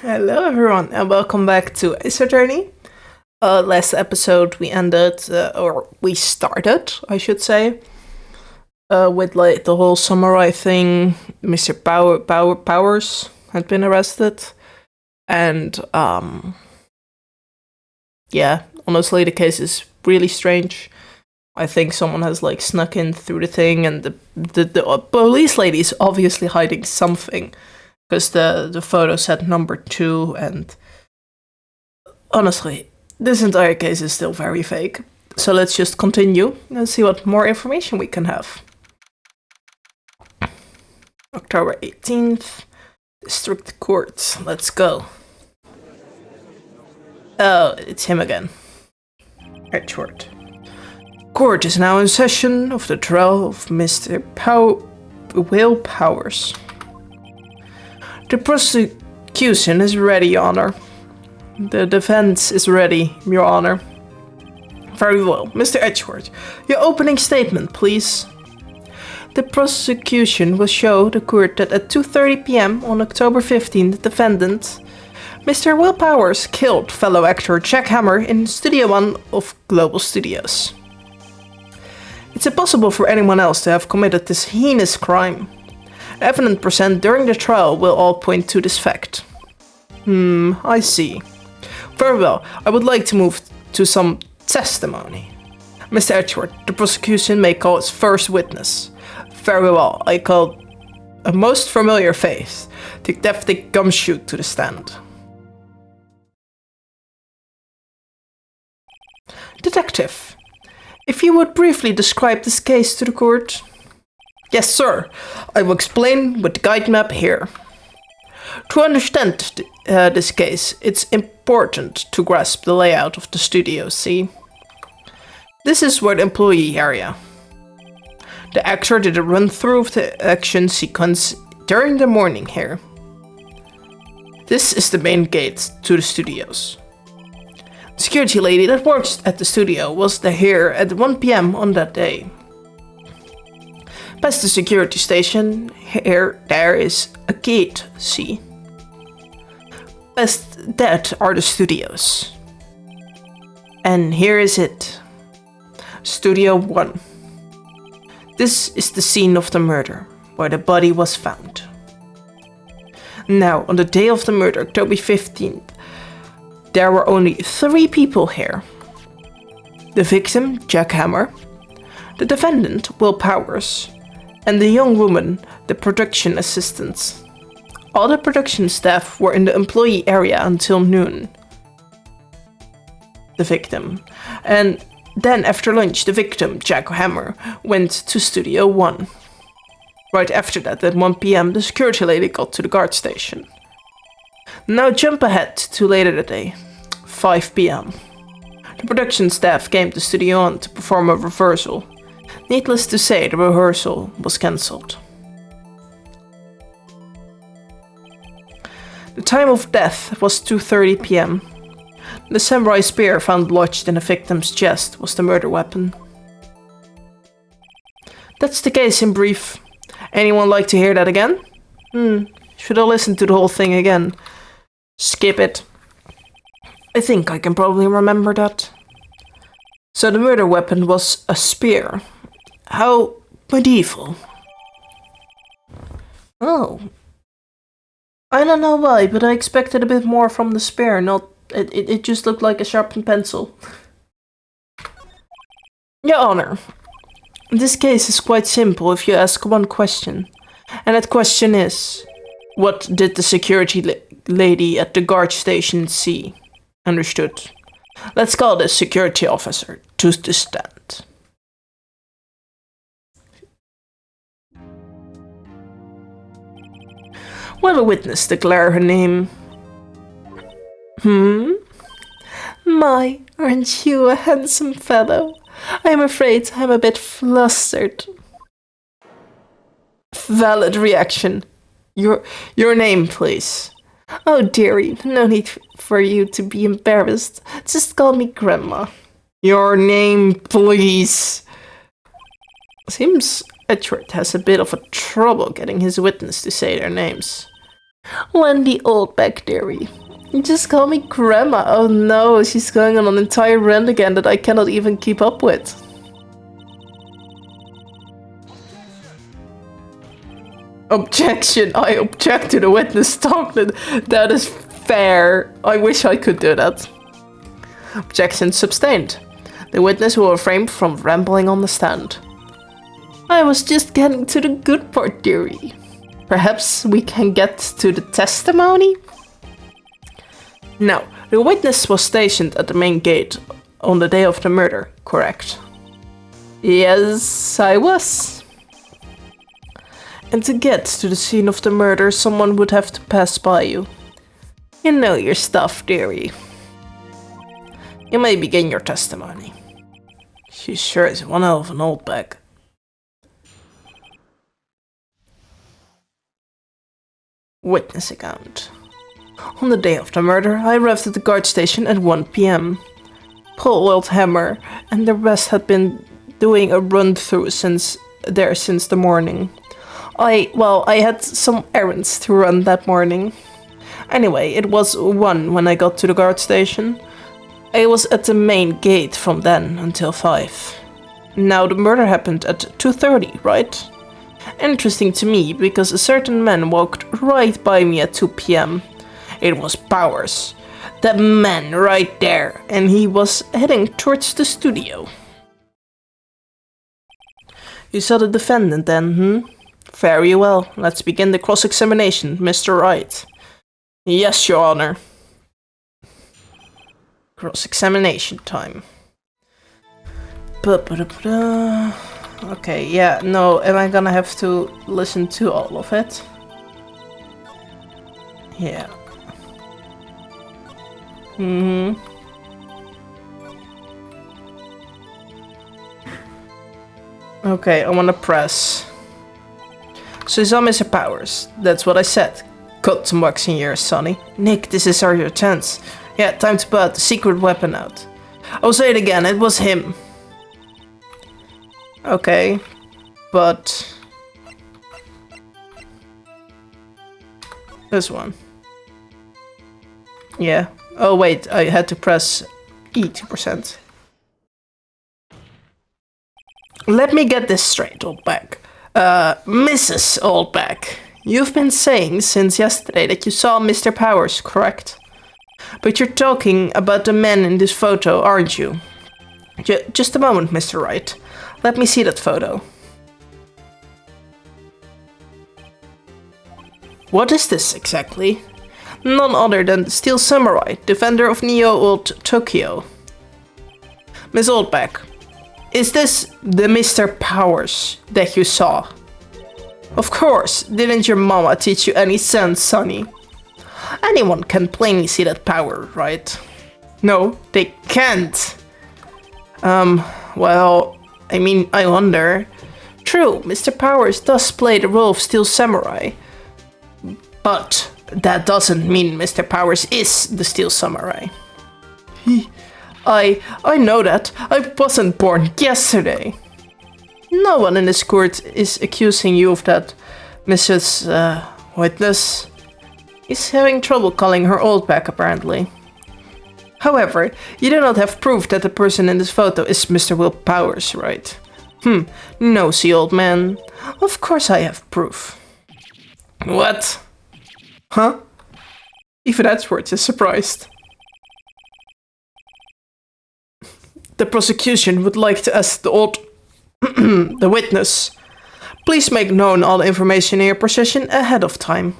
Hello, everyone, and welcome back to Ace Attorney. Last episode we ended, or we started, I should say, with like the whole samurai thing. Mr. Powers had been arrested, and yeah, honestly, the case is really strange. I think someone has like snuck in through the thing, and the police lady is obviously hiding something. Because the photo said number 2, and honestly, this entire case is still very fake. So let's just continue and see what more information we can have. October 18th, District Court. Let's go. Oh, it's him again. Edgeworth. Court is now in session of the trial of Mr. Will Powers. The prosecution is ready, Your Honor. The defense is ready, Your Honor. Very well. Mr. Edgeworth, your opening statement, please. The prosecution will show the court that at 2:30 p.m. on October 15, the defendant, Mr. Will Powers, killed fellow actor Jack Hammer in Studio 1 of Global Studios. It's impossible for anyone else to have committed this heinous crime. Evidence present during the trial will all point to this fact. I see. Very well, I would like to move to some testimony. Mr. Edgeworth, the prosecution may call its first witness. Very well, I call a most familiar face, Detective Gumshoe, to the stand. Detective, if you would briefly describe this case to the court. Yes, sir. I will explain with the guide map here. To understand this case, it's important to grasp the layout of the studio, see? This is where the employee area. The actor did a run-through of the action sequence during the morning here. This is the main gate to the studios. The security lady that works at the studio was here at 1 p.m. on that day. Past the security station, there is a gate, see? Past that are the studios. And here is it. Studio 1. This is the scene of the murder, where the body was found. Now, on the day of the murder, October 15th, there were only 3 people here. The victim, Jack Hammer, the defendant, Will Powers, and the young woman, the production assistants. All the production staff were in the employee area until noon. The victim. And then after lunch, the victim, Jack Hammer, went to Studio 1. Right after that, at 1 p.m., the security lady got to the guard station. Now jump ahead to later that day, 5 p.m. The production staff came to Studio 1 to perform a rehearsal. Needless to say, the rehearsal was cancelled. The time of death was 2:30 p.m. The samurai spear found lodged in the victim's chest was the murder weapon. That's the case in brief. Anyone like to hear that again? Should I listen to the whole thing again? Skip it. I think I can probably remember that. So the murder weapon was a spear. How medieval. Oh. I don't know why, but I expected a bit more from the spear, it just looked like a sharpened pencil. Your Honor, this case is quite simple if you ask one question. And that question is, what did the security lady at the guard station see? Understood. Let's call the security officer to the stand. Will a witness declare her name? My, aren't you a handsome fellow? I'm afraid I'm a bit flustered. Valid reaction. Your name, please. Oh, dearie, no need for you to be embarrassed. Just call me Grandma. Your name, please. Seems Edgeworth has a bit of a trouble getting his witness to say their names. Wendy Oldback, dearie. Just call me Grandma. Oh no, she's going on an entire rant again that I cannot even keep up with. Objection! I object to the witness talk. That is fair. I wish I could do that. Objection sustained. The witness will refrain from rambling on the stand. I was just getting to the good part, dearie. Perhaps we can get to the testimony? No, the witness was stationed at the main gate on the day of the murder, correct? Yes, I was. And to get to the scene of the murder, someone would have to pass by you. You know your stuff, dearie. You may begin your testimony. She sure is one hell of an old bag. Witness account. On the day of the murder, I arrived at the guard station at 1 p.m. Paul Wildhammer and the rest had been doing a run-through since the morning. I had some errands to run that morning. Anyway, it was 1 when I got to the guard station. I was at the main gate from then until 5. Now the murder happened at 2:30, right? Interesting to me, because a certain man walked right by me at 2 p.m. It was Powers. That man right there, and he was heading towards the studio. You saw the defendant then, Very well. Let's begin the cross-examination, Mr. Wright. Yes, Your Honor. Cross-examination time. Okay, yeah, no, am I gonna have to listen to all of it? Yeah. Okay, I wanna press. So it's on Mr. Powers. That's what I said. Cut some wax in yours, Sonny. Nick, this is our chance. Yeah, time to put the secret weapon out. I'll say it again, it was him. Okay, but... this one. Yeah. Oh wait, I had to press E 2%. Let me get this straight, Oldback. Mrs. Oldback, you've been saying since yesterday that you saw Mr. Powers, correct? But you're talking about the man in this photo, aren't you? Just a moment, Mr. Wright. Let me see that photo. What is this exactly? None other than the Steel Samurai, defender of Neo-Old Tokyo. Miss Oldback, is this the Mr. Powers that you saw? Of course, didn't your mama teach you any sense, Sonny? Anyone can plainly see that power, right? No, they can't. Well, I mean, I wonder. True, Mr. Powers does play the role of Steel Samurai. But that doesn't mean Mr. Powers is the Steel Samurai. I know that. I wasn't born yesterday. No one in this court is accusing you of that, Mrs. Witness. He's having trouble calling her Oldback, apparently. However, you do not have proof that the person in this photo is Mr. Will Powers, right? Nosy old man. Of course I have proof. What? Huh? Even Edwards is surprised. The prosecution would like to ask the witness. Please make known all the information in your possession ahead of time.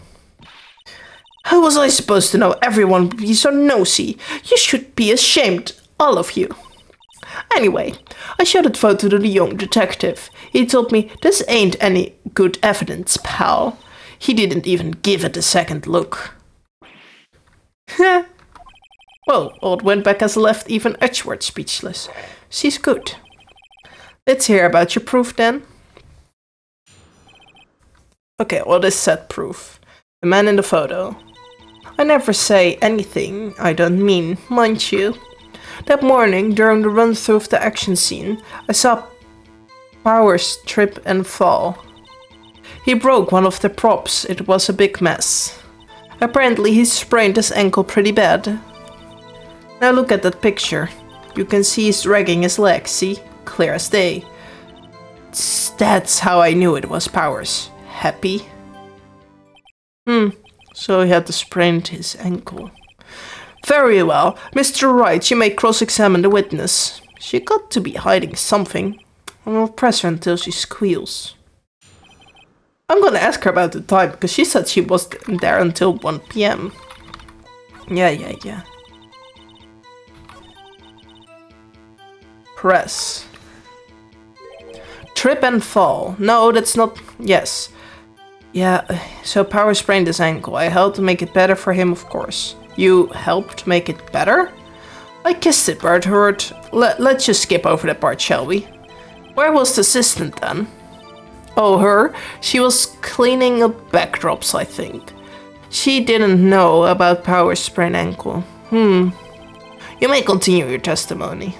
How was I supposed to know everyone would be so nosy? You should be ashamed, all of you. Anyway, I showed that photo to the young detective. He told me this ain't any good evidence, pal. He didn't even give it a second look. Well, old Windback has left even Edgeworth speechless. She's good. Let's hear about your proof then. Okay, what is said proof? The man in the photo. I never say anything I don't mean, mind you. That morning, during the run-through of the action scene, I saw Powers trip and fall. He broke one of the props. It was a big mess. Apparently he sprained his ankle pretty bad. Now look at that picture. You can see he's dragging his leg, see? Clear as day. That's how I knew it was Powers. Happy? So he had to sprain his ankle. Very well. Mr. Wright, you may cross-examine the witness. She got to be hiding something. I will press her until she squeals. I'm gonna ask her about the time, because she said she was there until 1 PM. Yeah. Press. Trip and fall. No, that's not... Yes. Yeah, so Power sprained his ankle. I helped to make it better for him, of course. You helped make it better? I kissed it, but it hurt. Let's just skip over that part, shall we? Where was the assistant then? Oh, her? She was cleaning up backdrops, I think. She didn't know about Power's sprained ankle. You may continue your testimony.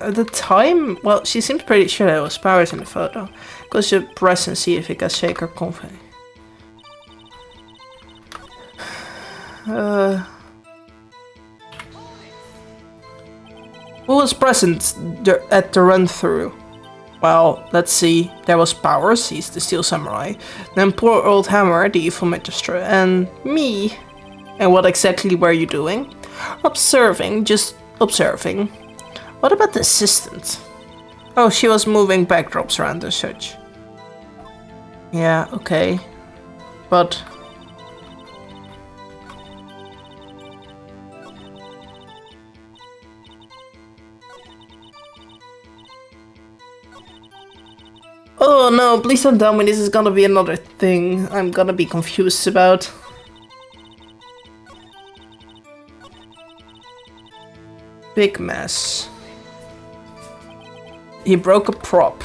At the time, well, she seems pretty sure that it was Powers in the photo. Go to press and see if he can shake her confidence. Who was present at the run-through? Well, let's see. There was Powers, he's the Steel Samurai. Then poor old Hammer, the evil magistrate, and me. And what exactly were you doing? Observing, just observing. What about the assistant? Oh, she was moving backdrops around and such. Yeah, okay. But... Oh no, please don't tell me this is gonna be another thing I'm gonna be confused about. Big mess. He broke a prop.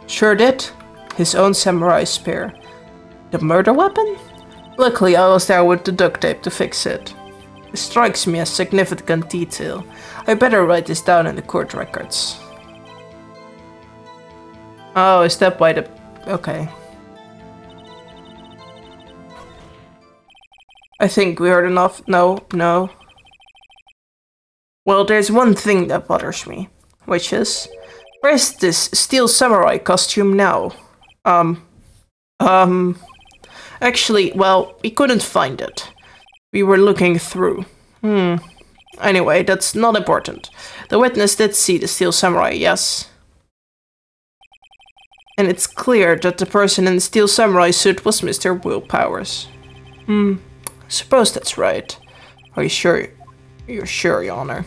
Sure did. His own samurai spear. The murder weapon? Luckily I was there with the duct tape to fix it. It strikes me as significant detail. I better write this down in the court records. Oh, is that why the... Okay. I think we heard enough. No. Well, there's one thing that bothers me. Which is... Where's this Steel Samurai costume now? Actually, well, we couldn't find it. We were looking through. Anyway, that's not important. The witness did see the Steel Samurai, yes. And it's clear that the person in the Steel Samurai suit was Mr. Will Powers. I suppose that's right. Are you sure? You're sure, Your Honor?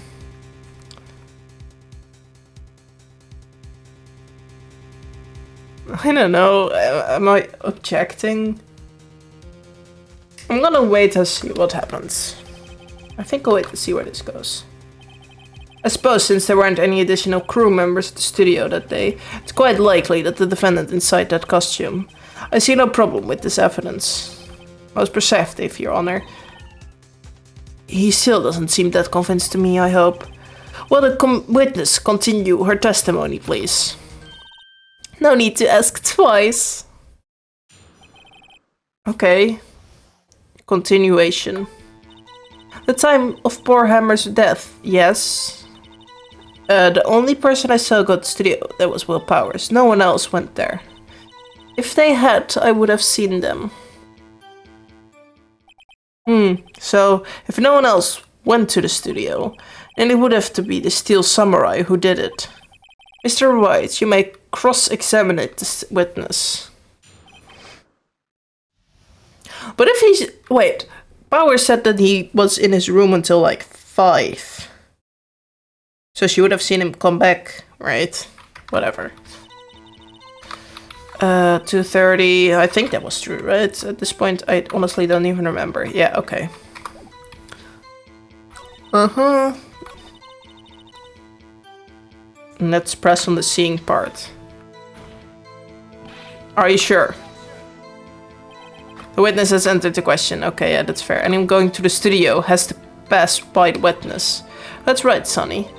I don't know. Am I objecting? I'm gonna wait and see what happens. I think I'll wait to see where this goes. I suppose since there weren't any additional crew members at the studio that day, it's quite likely that the defendant inside that costume. I see no problem with this evidence. Most perceptive, Your Honor. He still doesn't seem that convinced to me, I hope. Will the witness continue her testimony, please? No need to ask twice. Okay. Continuation. The time of poor Hammer's death, yes. The only person I saw go to the studio, that was Will Powers. No one else went there. If they had, I would have seen them. So, if no one else went to the studio, then it would have to be the Steel Samurai who did it. Mr. Wright, you may cross-examine this witness. But if he's... Wait, Powers said that he was in his room until like 5. So she would have seen him come back, right? Whatever. 2:30, I think that was true, right? At this point, I honestly don't even remember. Yeah, okay. Let's press on the seeing part. Are you sure? The witness has entered the question. Okay, yeah, that's fair. And I'm going to the studio. Has the passed by the witness. That's right, Sonny.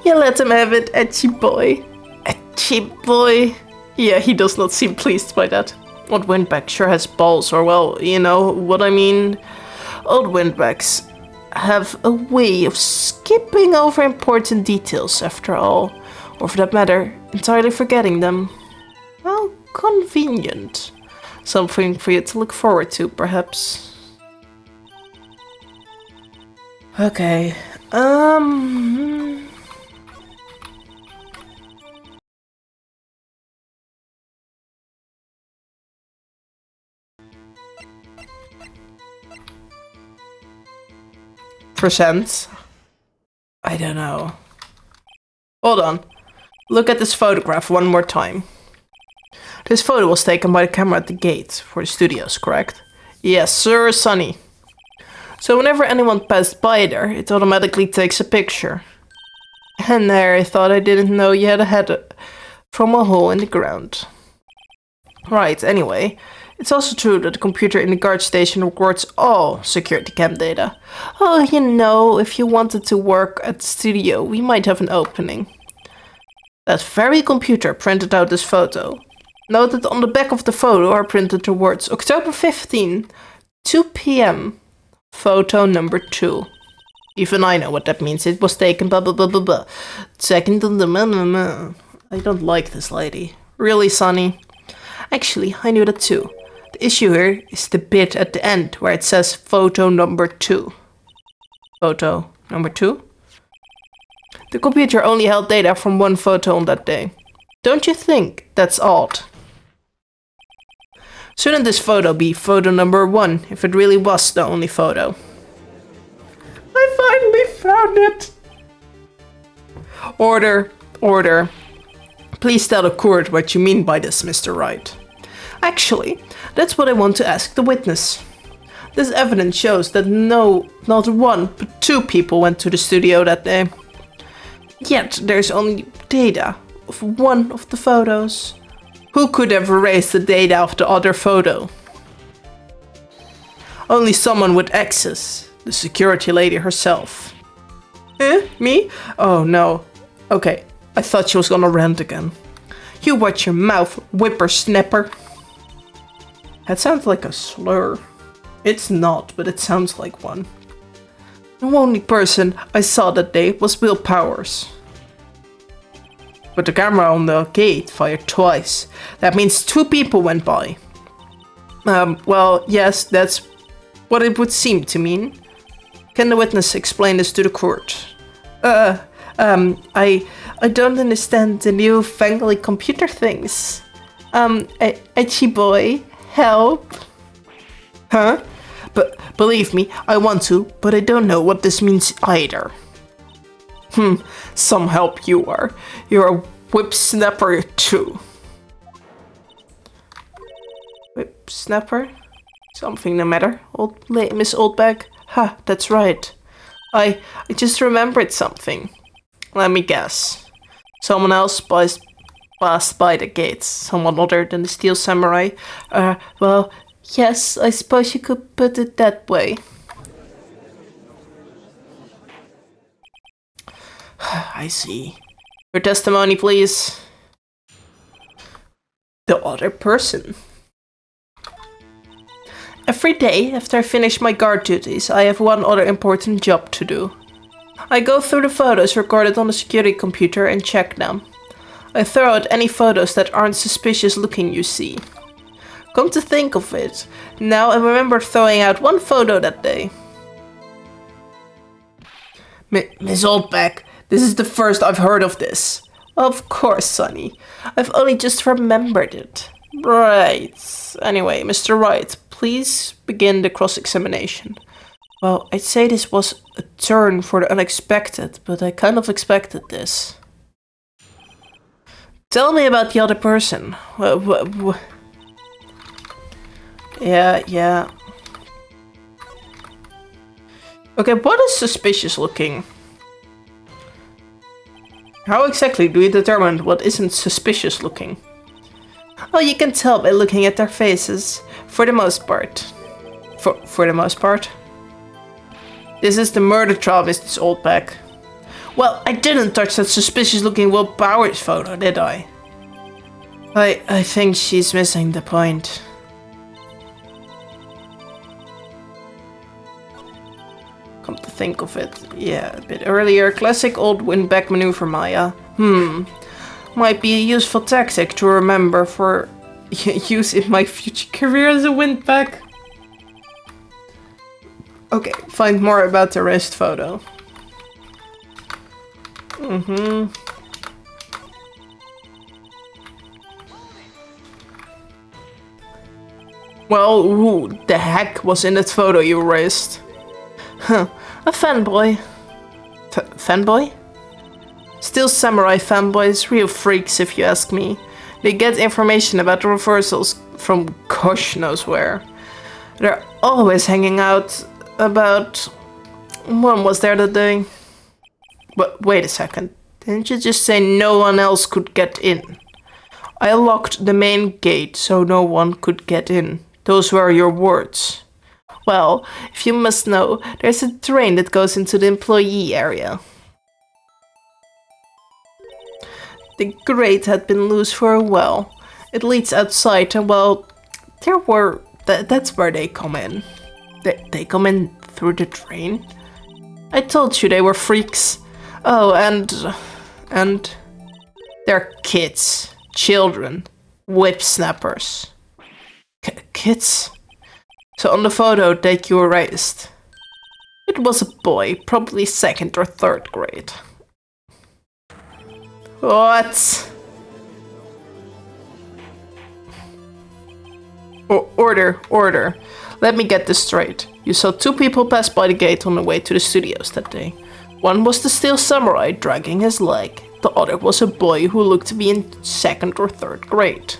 Yeah, let him have it, etchy boy. Etchy boy. Yeah, he does not seem pleased by that. Old Windbag sure has balls, or well, you know what I mean. Old Windbags have a way of skipping over important details, after all. Or for that matter, entirely forgetting them. How convenient. Something for you to look forward to, perhaps. Okay, Percent? I don't know. Hold on. Look at this photograph one more time. This photo was taken by the camera at the gate for the studios, correct? Yes, sir, Sonny. So whenever anyone passed by there, it automatically takes a picture. And there, I thought I didn't know you had a head from a hole in the ground. Right, anyway, it's also true that the computer in the guard station records all security cam data. Oh, you know, if you wanted to work at the studio, we might have an opening. That very computer printed out this photo. Note that on the back of the photo are printed the words October 15, 2 p.m. Photo number 2. Even I know what that means. It was taken blah blah blah blah blah. Second on the I don't like this lady. Really, Sonny? Actually, I knew that too. The issue here is the bit at the end where it says photo number 2. Photo number 2? The computer only held data from one photo on that day. Don't you think that's odd? Shouldn't this photo be photo number 1 if it really was the only photo? I finally found it! Order, order. Please tell the court what you mean by this, Mr. Wright. Actually, that's what I want to ask the witness. This evidence shows that not one, but 2 people went to the studio that day. Yet there's only data of one of the photos. Who could have erased the data of the other photo? Only someone with access, the security lady herself. Eh? Me? Oh no. Okay, I thought she was gonna rant again. You watch your mouth, whippersnapper. That sounds like a slur. It's not, but it sounds like one. The only person I saw that day was Will Powers. But the camera on the gate fired twice. That means 2 people went by. Well, yes, that's what it would seem to mean. Can the witness explain this to the court? I don't understand the newfangled computer things. Etchy boy, help. Huh? But believe me, I want to, but I don't know what this means either. Some help you are. You're a whipsnapper too. Whipsnapper? Something the matter, Miss Oldbag? Ha, that's right. I just remembered something. Let me guess. Someone else passed by the gates. Someone other than the Steel Samurai. Well, yes, I suppose you could put it that way. I see. Your testimony, please. The other person. Every day after I finish my guard duties, I have one other important job to do. I go through the photos recorded on the security computer and check them. I throw out any photos that aren't suspicious looking, you see. Come to think of it, now I remember throwing out one photo that day. Miss Oldback, this is the first I've heard of this. Of course, Sonny. I've only just remembered it. Right. Anyway, Mr. Wright, please begin the cross-examination. Well, I'd say this was a turn for the unexpected, but I kind of expected this. Tell me about the other person. Yeah. Okay, what is suspicious looking? How exactly do you determine what isn't suspicious looking? Oh, you can tell by looking at their faces, for the most part. For the most part? This is the murder trial, Mrs. Oldbeck. Well, I didn't touch that suspicious-looking Will Powers photo, did I? I think she's missing the point. Come to think of it, yeah, a bit earlier. Classic old win-back maneuver, Maya. Might be a useful tactic to remember for use in my future career as a win-back. Okay, find more about the wrist photo. Well, who the heck was in that photo you erased? Huh, a fanboy. Fanboy? Still samurai fanboys, real freaks if you ask me. They get information about the reversals from gosh knows where. They're always hanging out about... When was there that day? But wait a second, didn't you just say no one else could get in? I locked the main gate so no one could get in. Those were your words. Well, if you must know, there's a train that goes into the employee area. The grate had been loose for a while. It leads outside and well, that's where they come in. They come in through the train? I told you they were freaks. Oh, and they're kids, children, whipsnappers. Kids? So on the photo that you erased, it was a boy, probably 2nd or 3rd grade. What? Order. Let me get this straight. You saw 2 people pass by the gate on the way to the studios that day. One was the Steel Samurai dragging his leg. The other was a boy who looked to be in 2nd or 3rd grade.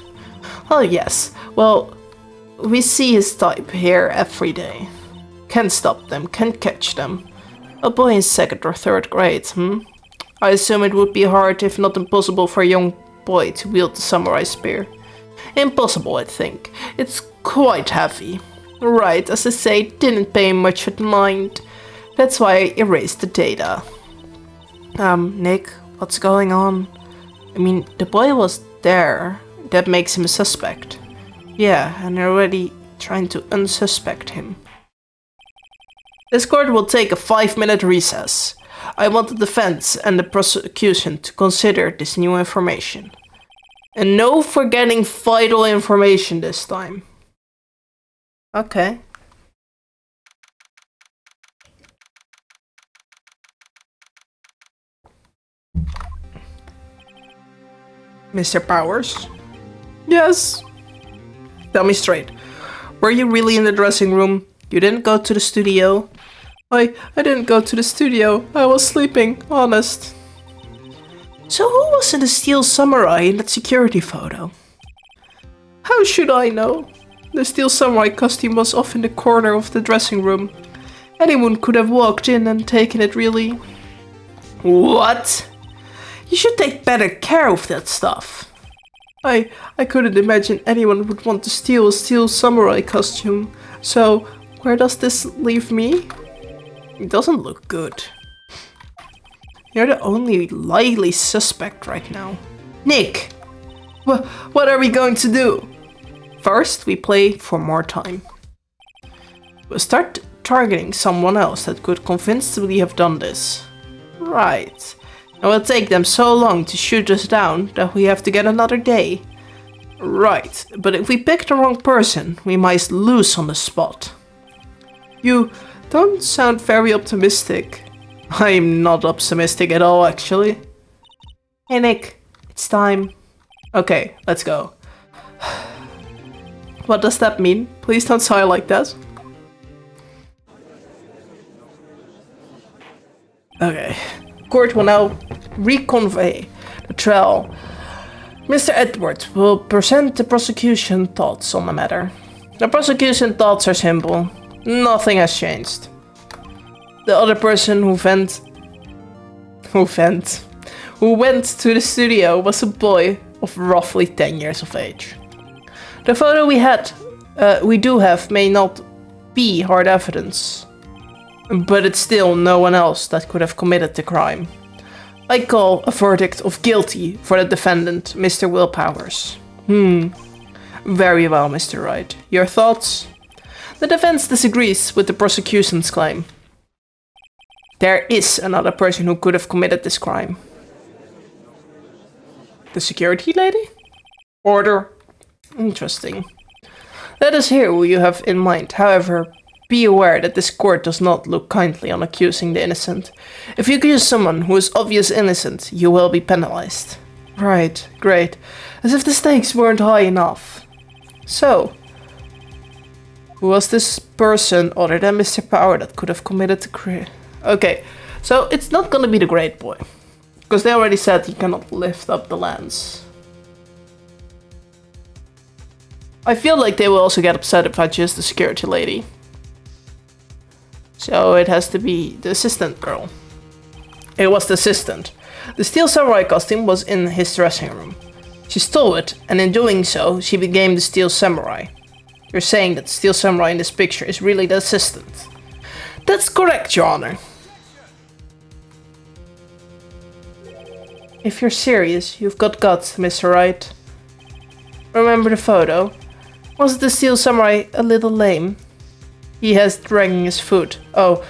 Oh yes, well, we see his type here every day. Can't stop them, can't catch them. A boy in 2nd or 3rd grade, I assume it would be hard, if not impossible, for a young boy to wield the samurai spear. Impossible, I think. It's quite heavy. Right, as I say, didn't pay much of mind. That's why I erased the data. Nick, what's going on? I mean, the boy was there. That makes him a suspect. Yeah, and they're already trying to unsuspect him. This court will take a 5-minute recess. I want the defense and the prosecution to consider this new information. And no forgetting vital information this time. Okay. Mr. Powers? Yes. Tell me straight. Were you really in the dressing room? You didn't go to the studio? I didn't go to the studio. I was sleeping, honest. So who was in the Steel Samurai in that security photo? How should I know? The Steel Samurai costume was off in the corner of the dressing room. Anyone could have walked in and taken it, really. What? You should take better care of that stuff. I couldn't imagine anyone would want to steal a Steel Samurai costume. So, where does this leave me? It doesn't look good. You're the only likely suspect right now. Nick! What are we going to do? First, we play for more time. We'll start targeting someone else that could convincingly have done this. Right. It will take them so long to shoot us down that we have to get another day. Right, but if we pick the wrong person, we might lose on the spot. You don't sound very optimistic. I'm not optimistic at all, actually. Hey Nick, it's time. Okay, let's go. What does that mean? Please don't sigh like that. Okay. Court will now reconvey the trial. Mr. Edwards will present the prosecution thoughts on the matter. The prosecution thoughts are simple. Nothing has changed. The other person who went to the studio was a boy of roughly 10 years of age. The photo we do have may not be hard evidence. But it's still no one else that could have committed the crime. I call a verdict of guilty for the defendant, Mr. Will Powers. Very well, Mr. Wright. Your thoughts? The defense disagrees with the prosecution's claim. There is another person who could have committed this crime. The security lady? Order. Interesting. Let us hear who you have in mind. However, be aware that this court does not look kindly on accusing the innocent. If you accuse someone who is obviously innocent, you will be penalized. Right, great. As if the stakes weren't high enough. So, who was this person other than Mr. Power that could have committed the crime? Okay, so it's not gonna be the great boy. Because they already said he cannot lift up the lance. I feel like they will also get upset if I choose the security lady. So it has to be the assistant girl. It was the assistant. The steel samurai costume was in his dressing room. She stole it, and in doing so, she became the steel samurai. You're saying that the steel samurai in this picture is really the assistant. That's correct, Your Honor. If you're serious, you've got guts, Mr. Wright. Remember the photo? Was the steel samurai a little lame? He has dragging his foot. Oh,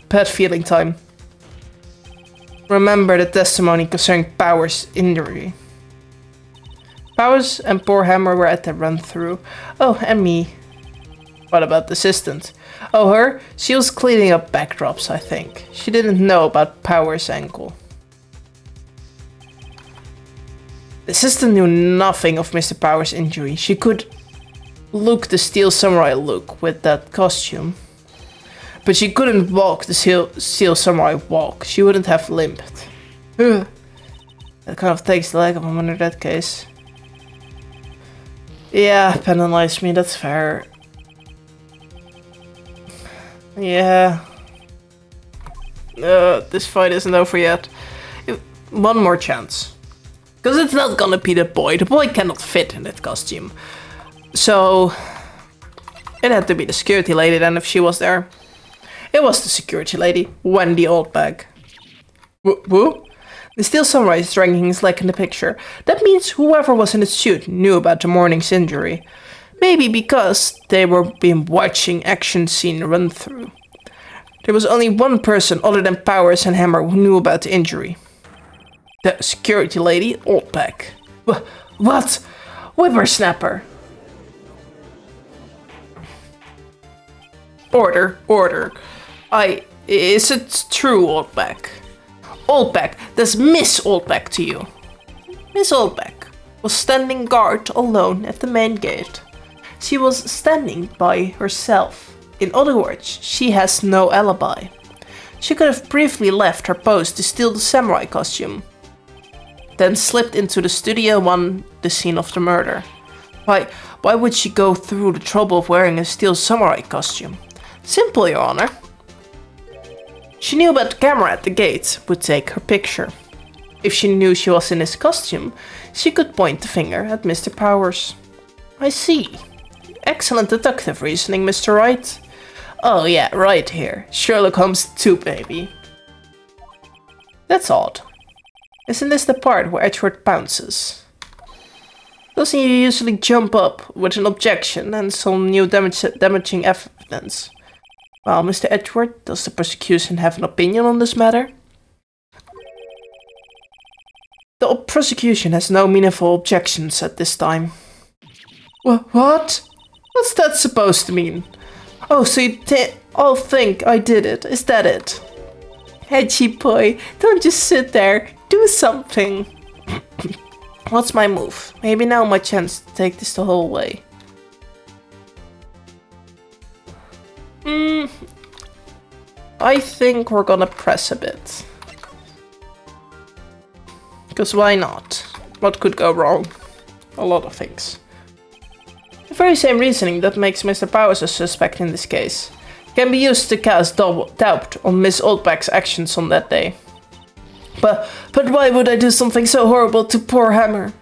bad feeling time. Remember the testimony concerning Powers' injury. Powers and poor Hammer were at the run-through. Oh, and me. What about the assistant? Oh, her? She was cleaning up backdrops, I think. She didn't know about Powers' ankle. The assistant knew nothing of Mr. Powers' injury. She could look the steel samurai look with that costume. But she couldn't walk the steel samurai walk. She wouldn't have limped. That kind of takes the leg of him under that case. Yeah, penalize me, that's fair. Yeah. This fight isn't over yet. One more chance. Because it's not gonna be the boy. The boy cannot fit in that costume. So it had to be the security lady then if she was there. It was the security lady, Wendy Oldbag. Who? The steel samurai is dragging his leg in the picture. That means whoever was in the suit knew about the morning's injury. Maybe because they were been watching action scene run through. There was only one person other than Powers and Hammer who knew about the injury. The security lady, Oldbag. What? Whippersnapper. Order. Is it true, Oldbag? Oldbag, that's Miss Oldbag to you. Miss Oldbag was standing guard alone at the main gate. She was standing by herself. In other words, she has no alibi. She could have briefly left her post to steal the samurai costume, then slipped into the studio on the scene of the murder. Why would she go through the trouble of wearing a steel samurai costume? Simple, Your Honor. She knew about the camera at the gate would take her picture. If she knew she was in his costume, she could point the finger at Mr. Powers. I see. Excellent deductive reasoning, Mr. Wright. Oh yeah, right here. Sherlock Holmes 2, baby. That's odd. Isn't this the part where Edward pounces? Doesn't he usually jump up with an objection and some new damaging evidence? Well, Mr. Edward, does the prosecution have an opinion on this matter? The prosecution has no meaningful objections at this time. What? What's that supposed to mean? Oh, so you all think I did it, is that it? Edgy boy, don't just sit there, do something. What's my move? Maybe now my chance to take this the whole way. I think we're gonna press a bit. Because why not? What could go wrong? A lot of things. The very same reasoning that makes Mr. Powers a suspect in this case can be used to cast doubt on Miss Oldbag's actions on that day. But why would I do something so horrible to poor Hammer?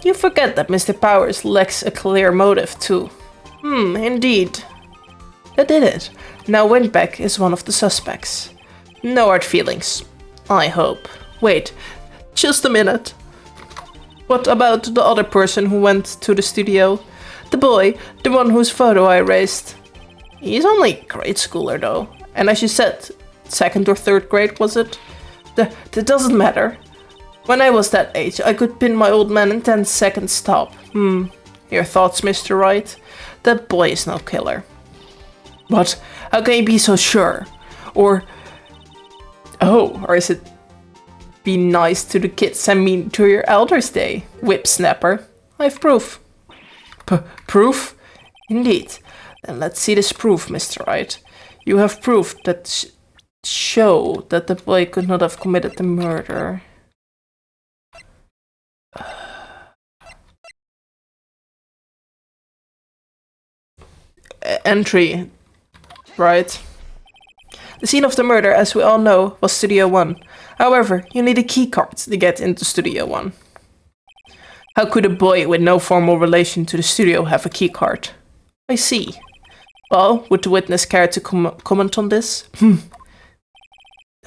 You forget that Mr. Powers lacks a clear motive too. Indeed. They did it. Now Windbeck is one of the suspects. No hard feelings. I hope. Wait, just a minute. What about the other person who went to the studio? The boy, the one whose photo I erased. He's only grade schooler though. And as you said, 2nd or 3rd grade was it? That doesn't matter. When I was that age, I could pin my old man in 10 seconds stop. Your thoughts, Mr. Wright? That boy is no killer. But how can you be so sure? Or is it be nice to the kids and mean to your elders day, whip snapper? I've proof. Proof? Indeed. Then let's see this proof, Mr. Wright. You have proof that show that the boy could not have committed the murder. Entry. Right. The scene of the murder, as we all know, was Studio 1. However, you need a keycard to get into Studio 1. How could a boy with no formal relation to the studio have a keycard? I see. Well, would the witness care to comment on this? They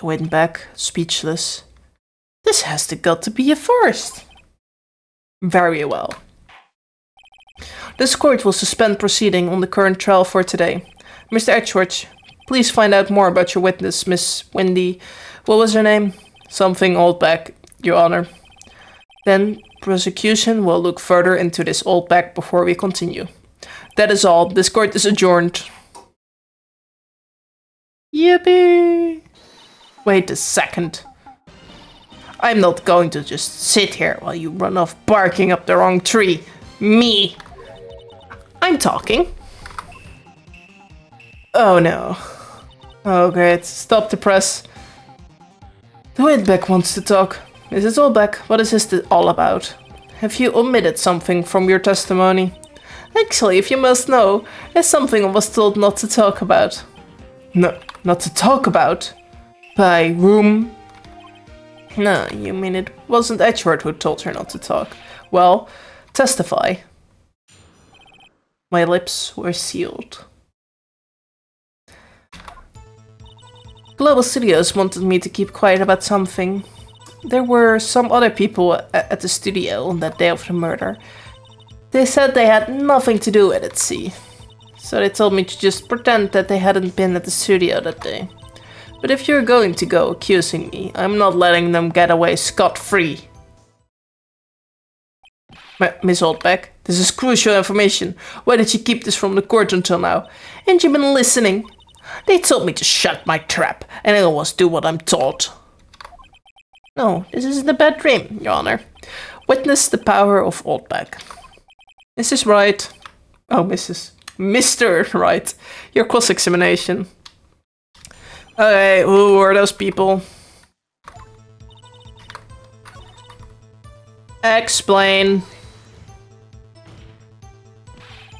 went back, speechless. This has got to be a first. Very well. This court will suspend proceeding on the current trial for today. Mr. Edgeworth, please find out more about your witness, Miss Wendy. What was her name? Something Oldback, Your Honor. Then prosecution will look further into this Oldback before we continue. That is all. This court is adjourned. Yippee! Wait a second. I'm not going to just sit here while you run off barking up the wrong tree. Me! I'm talking. Oh no. Oh great. Stop the press. The Windbeck wants to talk. Mrs. Oldback, what is this all about? Have you omitted something from your testimony? Actually, if you must know, there's something I was told not to talk about. No, not to talk about? By whom? No, you mean it wasn't Edgeworth who told her not to talk. Well, testify. My lips were sealed. Global Studios wanted me to keep quiet about something. There were some other people at the studio on that day of the murder. They said they had nothing to do with it, see. So they told me to just pretend that they hadn't been at the studio that day. But if you're going to go accusing me, I'm not letting them get away scot-free. Miss Oldback, this is crucial information. Why did you keep this from the court until now? Ain't you been listening? They told me to shut my trap, and I always do what I'm told. No, this isn't a bad dream, Your Honor. Witness the power of Oldback. Mrs. Wright. Oh, Mr. Wright. Your cross-examination. Okay, who are those people? Explain.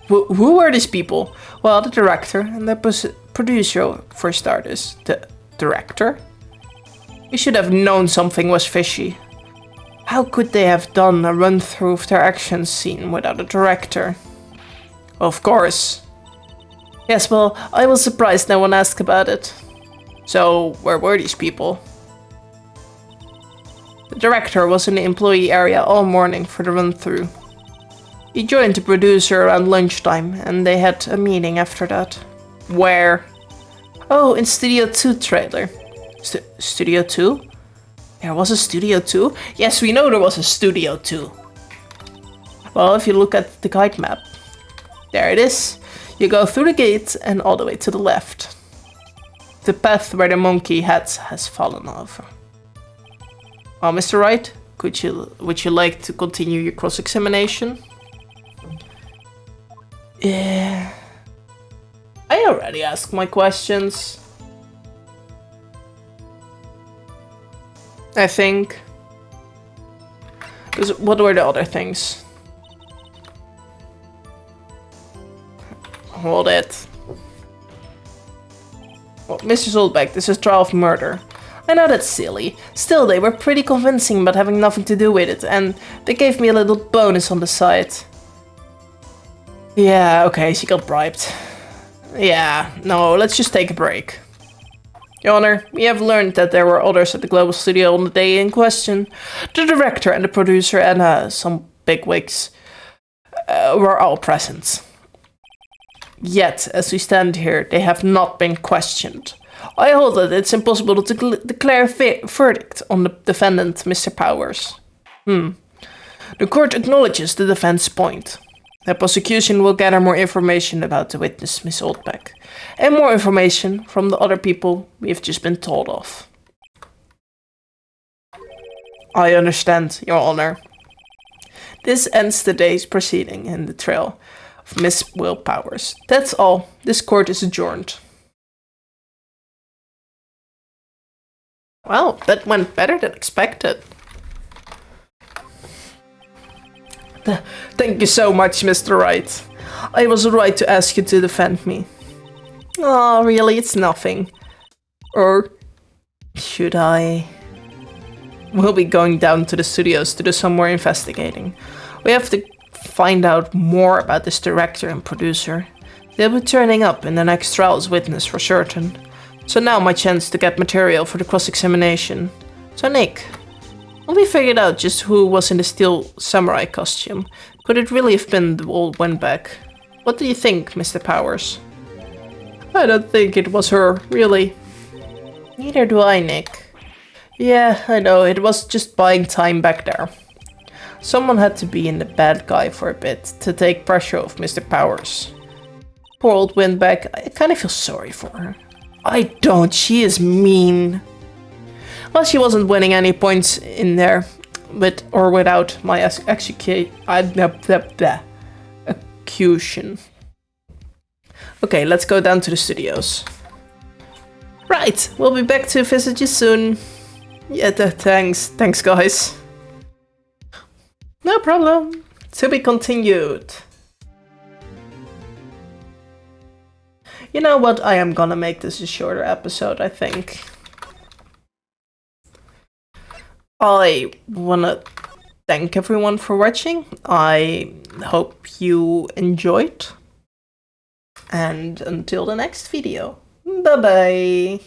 Who are these people? Well, the director and the producer, for starters. The director? You should have known something was fishy. How could they have done a run-through of their action scene without a director? Of course. Yes, well, I was surprised no one asked about it. So, where were these people? The director was in the employee area all morning for the run-through. He joined the producer around lunchtime, and they had a meeting after that. Where? Oh, in Studio 2 trailer. Studio 2? There was a Studio 2? Yes, we know there was a Studio 2. Well, if you look at the guide map. There it is. You go through the gate and all the way to the left. The path where the monkey hat has fallen over. Well, Mr. Wright, would you like to continue your cross-examination? Yeah. I already asked my questions. I think. What were the other things? Hold it. Well, Mrs. Oldback, this is trial of murder. I know that's silly. Still, they were pretty convincing about having nothing to do with it, and they gave me a little bonus on the side. Yeah, okay, she got bribed. Yeah, no, let's just take a break. Your Honor, we have learned that there were others at the Global Studio on the day in question. The director and the producer and some bigwigs were all present. Yet, as we stand here, they have not been questioned. I hold that it's impossible to declare a verdict on the defendant, Mr. Powers. The court acknowledges the defense point. The prosecution will gather more information about the witness, Miss Oldbeck, and more information from the other people we have just been told of. I understand, Your Honor. This ends today's proceeding in the trial of Miss Will Powers. That's all. This court is adjourned. Well, that went better than expected. Thank you so much, Mr. Wright. I was right to ask you to defend me. Oh, really? It's nothing. Or should I? We'll be going down to the studios to do some more investigating. We have to find out more about this director and producer. They'll be turning up in the next trial as witness for certain. So now my chance to get material for the cross-examination. So Nick, well, we figured out just who was in the steel samurai costume. Could it really have been the old Windback? What do you think, Mr. Powers? I don't think it was her, really. Neither do I, Nick. Yeah, I know, it was just buying time back there. Someone had to be in the bad guy for a bit to take pressure off Mr. Powers. Poor old Windback, I kind of feel sorry for her. I don't, she is mean. Well, she wasn't winning any points in there, with or without my execution. Okay, let's go down to the studios. Right, we'll be back to visit you soon. Yeah, thanks guys. No problem. To be continued. You know what, I am gonna make this a shorter episode, I think. I wanna thank everyone for watching. I hope you enjoyed. And until the next video, bye bye.